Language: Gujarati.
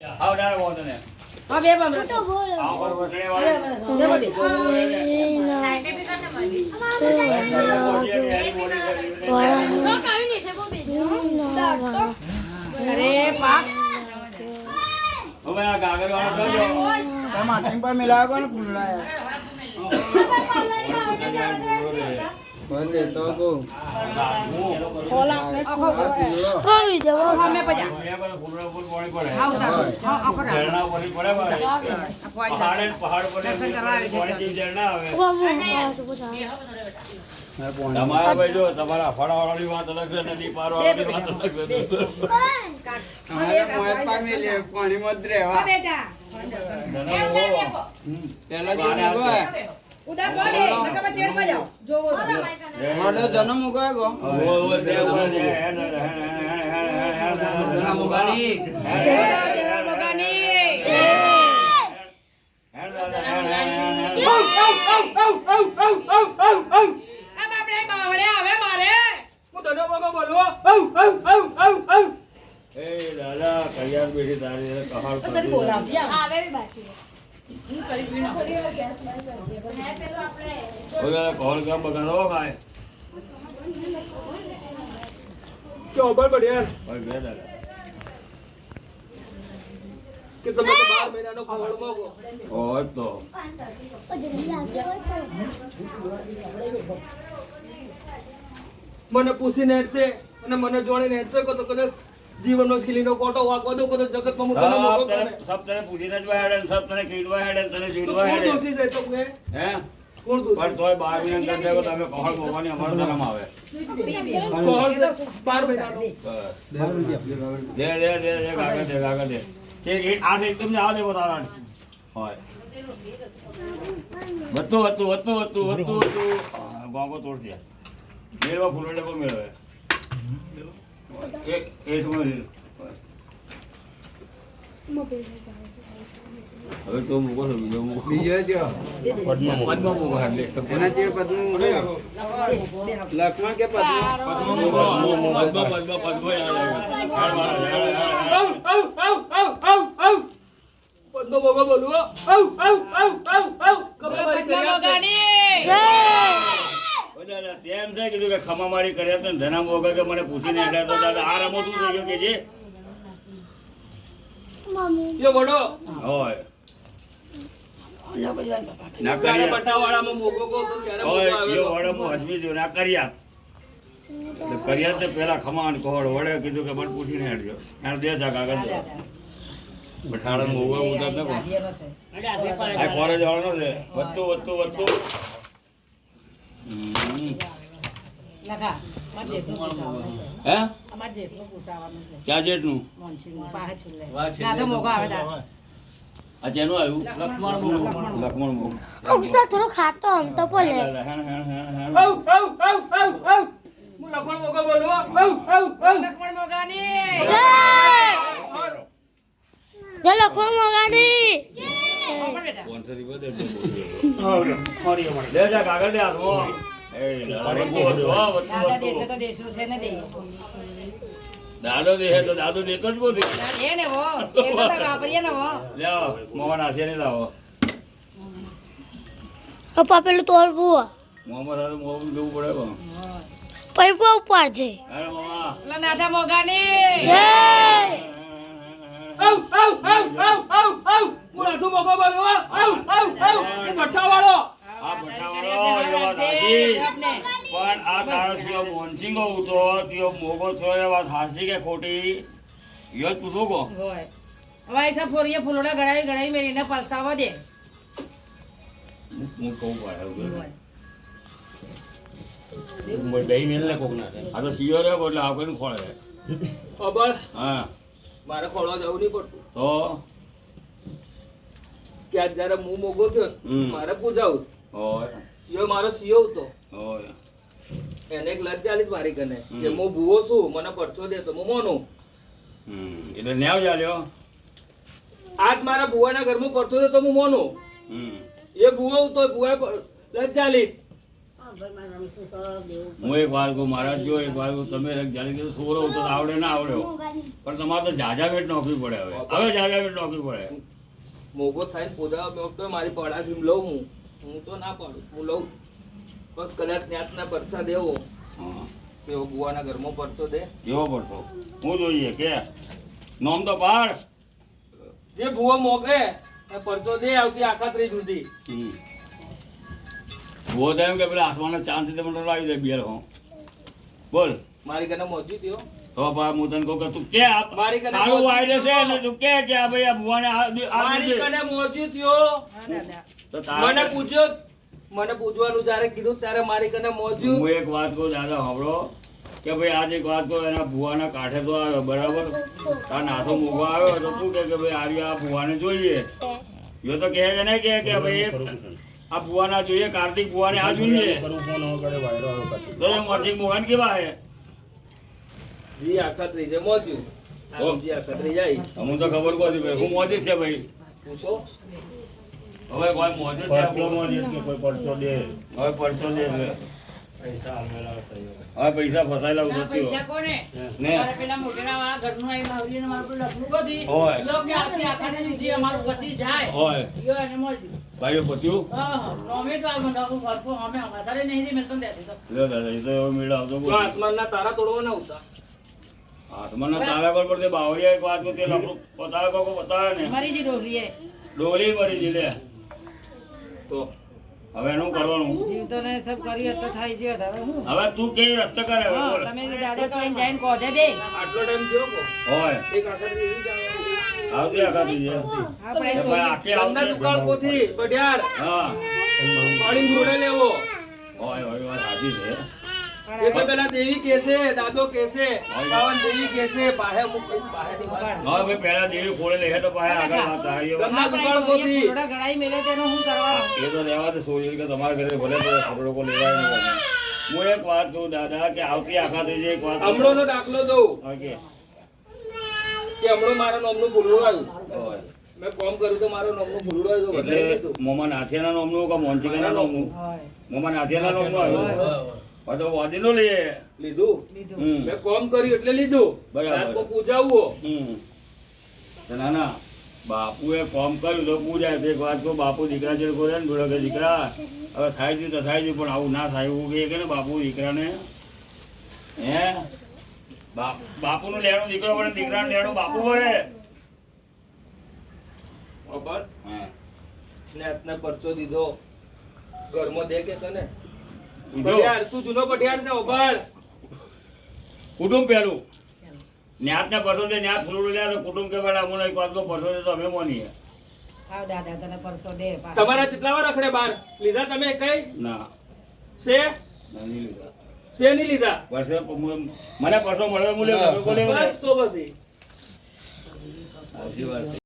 આવ ડાળ બોલ ને હા બે બમરા તો આવ પર વસણે વાળે અરે બાપ હવે આ કાગળ વાળો કરજો માથે પર મિલાવ કોણ ફૂલડા બોલે તો ગો ખોલા મે ખોલી જવો અમે પજા મે પર ફૂલડા ઉપર પાણી પડે આવ તા આવ કરા ઝરણા ઉપર પડે પહાડ પર દર્શન કરવા આવે છે પાણી ઝરણા આવે તમારા ભાઈ જો તમારા ફળાવાળાની વાત અલગ છે નદી પારવાળાની વાત અલગ છે અમારા મોય પર મિલે પાણી મત રેવા બેટા પેલા જો ઉડા બોલે નકા માં ચેડ માં જાઓ જોવો માડો જન્મ મુકાય ગો ઓ દે મુગાની દાદા કલ્યાણ બેઠી તારી કહાર કોલ કામ બગાડો ખાય ચોબર બઢિયા ભાઈ બે દાદા કે તમે તો 12 મહિનાનો ખવડ માંગો ઓય તો મને પૂછીને હેડશે અને મને જોડીને હેડશે કો તો કદાચ જીવનનો સ્કીલીનો કોટો વાગો દો કદાચ જગતમાં હું તને મોકો કરે સબ તને પૂછીને જ હેડે સબ તને કીડવા હેડે તને જીડવા કોણ હેડે દોષી છે તો કે હે કોણ દોષી પણ તોય 12 ની અંદર દેખો તમે કહળ ભગવાનની અમારો ધર્મ આવે કોણ 12 મહિનાનો દે કાગળ દે છે કે આ એકદમ ને આ દે બતાવવાની હોય વત્તુ ગોગો તોડ દે મેળવા ફૂલો ડબો મેળવે એક હવે તો મૂકો છો બીજો મૂકો બીજો જો પદ્મ મૂકો હાલે એના ચે પદ્મ લક્ષ્મણ કે પદ્મ પદ્મ બોગો બોલું તેમ છે કીધું કે ખમામારી કર્યા તો ધના વગર કે મને પૂછીને હેડ્યા તો દાદા આ રમો શું થઈ ગયો કે જે યો બડો હોય ના ત્યારે કર્યા બટાવાળામાં મોગો કો તો ત્યારે મોગો હોય આવેલો. યો વડે હું હજમી જો ના કર્યા એટલે કર્યા તે પેલા ખમાન કોહડ વડે કીધું કે મને પૂછીને હેડજો એને દે જા કાગળ દે બઠાડા મોગો ઉતર ને આ કોલેજ વાળો છે વધતું લખા માર જેટલું પૂછાવાનું છે હે અમાર જેટલું પૂછાવાનું છે ક્યાં જેટનું મોંચીનું પાહે છેલ્લે ના તો મોગો આવે દા આ જેનું આવ્યું લક્ષ્મણ મોગ ઉપસા થોડો ખાતો આમ તો બોલે હું લખણ મોગો બોલું લખમણ મોગાની જય લખવા મગાડી પણ બેટા કોન્સરી બધે દે જા કાગળ દે હાથમાં એ દાદા દેશે તો દેશું છે ને દે દાદો દે તો દાદો દેતો જ બોધી દે ને વો એ તો વાપરીએ ને વો લ્યો મોહન આસે ને લાવો પપ્પા પેલું તોડવું મોહમ્મદ હાથે મોહ દેવું પડે પણ પૈપા ઉપર છે અરે મામા પેલા નાથા મોગાની જય હું લાઠું મોગો બોલું બટાવાળો આ બટાવાળો એ વાત સાચી પણ આ તારો સિયો મોનસિંગો ઉતો ત્યો મોગો થયો એ વાત સાચી કે ખોટી યો જ પૂછો કો હોય હવે એસા ફોરીએ ફૂલોડા ગળાઈ મેરીને પલસાવા દે હું કહું પાડે હું દહીં મેલ ને કોક ના આ તો સિયો રહ્યો એટલે આ કોઈને ખોળે ખબર હા મારે ખોળવા જવું નહીં પડતું તો કે આજ જયારે હું મોગો થયો ને, મારે પૂજાવું હોય યો મારો સીઓ હતો હોય એને એક લજ ચાલી જ મારી કને કે હું ભૂવો છું મને પરચો દે તો હું મોનું એટલે ન્યાવ ચાલ્યો આજ મારા ભુવાના ઘરમાં પરચો દે તો હું મોનું એ ભૂવો તો ભુવાએ લજ ચાલી હું એક વાર કહું મહારાજ જો એક વાર કહું તમે જાણે કીધું સોરો તો આવડે ના આવડ્યો પણ તમારે તો જાજા વેટ નોખવી પડે હવે જાજા વેટ નોખવી પડે મોગો થઈને પોતા તો મારી પડાથી લઉં હું તો ના પાડું હું લઉં બસ કદાચ ત્યાંના પરસા દેવો હા કેવો બુવાના ઘરમાં પરસો દે કેવો પડતો હું જોઈએ કે નોમ તો પાડ જે બુવો મોકે એ પરસો દે આવતી આખા ત્રીસ સુધી ભૂવો તો એમ કે પેલા આસમાનના ચાંદથી તમને લાવી દે બિયર હો બોલ મારી કને મોજી થયો તો પા હું તને કહું કે તું કે મારી કને સારું વાયદે છે ને તું કે આ ભાઈ આ ભૂવાને આ મારી દીધે. કને મોજી થયો હા દાદા તો તારે- મને પૂછવાનું જ્યારે કીધું ત્યારે મારી કને મોજ્યું હું એક વાત કહું દાદા સાંભળો કે ભાઈ આજ એક વાત કહું એના ભૂવાના કાંઠે તો આવ્યો બરાબર તાર નાસો મૂકવા આવ્યો તો તું કે ભાઈ આર્ય આ ભૂવાને જોઈએ જો તો કહે કે નહીં કે ભાઈ આ ભૂવાના જોઈએ કાર્તિક ભૂવાને આ જોઈએ તો એ મોટી મોહન કેવા હે જી આખા ત્રીજે મોજ્યું ઓ. જી આખા ત્રીજે આવી અમુક તો ખબર કોથી ભાઈ હું મોજી છે ભાઈ પૂછો હવે કોઈ મોજી છે હવે પડતો દે હવે પૈસા ફસાયેલા આ ઉતરતી પૈસા કોને ને મારા પેલા મોટેરાવાળા ઘરનું આવી માવડીને મારું પેલું લફડું ગોતી. હોય. યો કે આવતી આખાને લીધી અમારું ગતિ જાય હોય યો એને મળ્યું. ભાઈઓ પત્યું હા, નોમે તો આ મંડાવું ભરપો અમે વધારે નહીં દે, મેં તો દેતી તો. લ્યો દાદા એ તો એવો મેળ આવતો તો બોલ. આસમાનના તારા તોડવાના ઉતા આસમાનના તારા પર પડતે બાવળિયા એક વાત કહું તે લફડું બતાવે કોકો બતાવે ને મરી જી ડોહલીએ. ડોલી મરી જી લે તો હવે એનું કરવાનું જીવતોને સબ કરી તો થાય છે હવે હું હવે તું કેવી રસ્તે કરે હવે હા, બોલ તમે દાદા તો એને જઈને કોઢે દે. આટલો ટાઈમ થયો કો હોય એક આખા ત્રીજે જાય આવતી આખા તું આપણે ભાઈ આખી ગંદા આવતી દુકાળ કોથી બઢિયાર હા પાણી ઘોડે લેવો હોય હોય વાત સાચી છે એટલે પેલા દેવી કેસે દાદો કેસે પાવન દેવી કેસે પાહે અમુક કઈ પાહે ની વાત. હા ભાઈ પહેલા દેવી ખોલે લે તો પાસે આગળ વાત આવી હવે. ગંદા દુકાળ આપણે કોથી ફૂલોડા ગળાઈ મેલે તેનું શું કરવાનું? એ તો રહેવા દે સોરી કે તમારા ઘરે ભલે ભલે ખબરો કો લેવાય નહીં ગમે. હું એક વાત કહું દાદા કે આવતી આખા થઈ એક વાત કહું. હમણોનો દાખલો દઉં હા કે કે હમણો મારા નામનું ભૂલડું આવ્યું હોય. મેં કોમ કર્યું તો મારું નામનું ભૂલડું આવ્યું તો બદલાઈ એટલે દીધું. મોમાં નાથિયાના નામનું કે મોંચીકાના નામનું હોય. મોમાં નાથિયાના નામનું આવ્યું હવે તો વાદીનો લઈએ લીધું લીધું. મેં કોમ કર્યું એટલે લીધું બરાબર. રાતમાં પૂજાવવો તો ના ના બાપુએ કોમ કર્યું તો પૂજાય તો એક વાત કહું બાપુ દીકરા જોડે બોલે ને જોડે કે દીકરા હવે થાય છે તો થાય છે પણ આવું ના થાય એવું કહે કે ને બાપુ દીકરાને હે બાપુનું લેણું દીકરો પડે દીકરાનું લેણું બાપુ પડે ખબર હા ને આતને પરચો દીધો ઘરમાં દે કે તને ઉઠો. પટિયાર તું જૂનો પટિયાર છે ઓભાળ કુટુંબ પહેલું ન્યાતને પરસો દે ન્યાત ફૂલું લે તો કુટુંબ કે બેટા અમને એક વાત કહું પરસો દે તો અમે મોનીએ આવ દાદા તને પરસો દે પાછો. તમારા કેટલા વાર રખડે બાર લીધા તમે કઈ ના છે નહીં લીધા છે નહીં લીધા વર્ષે મને પરસો મળે હું લેવું બસ તો પછી સાચી વાત છે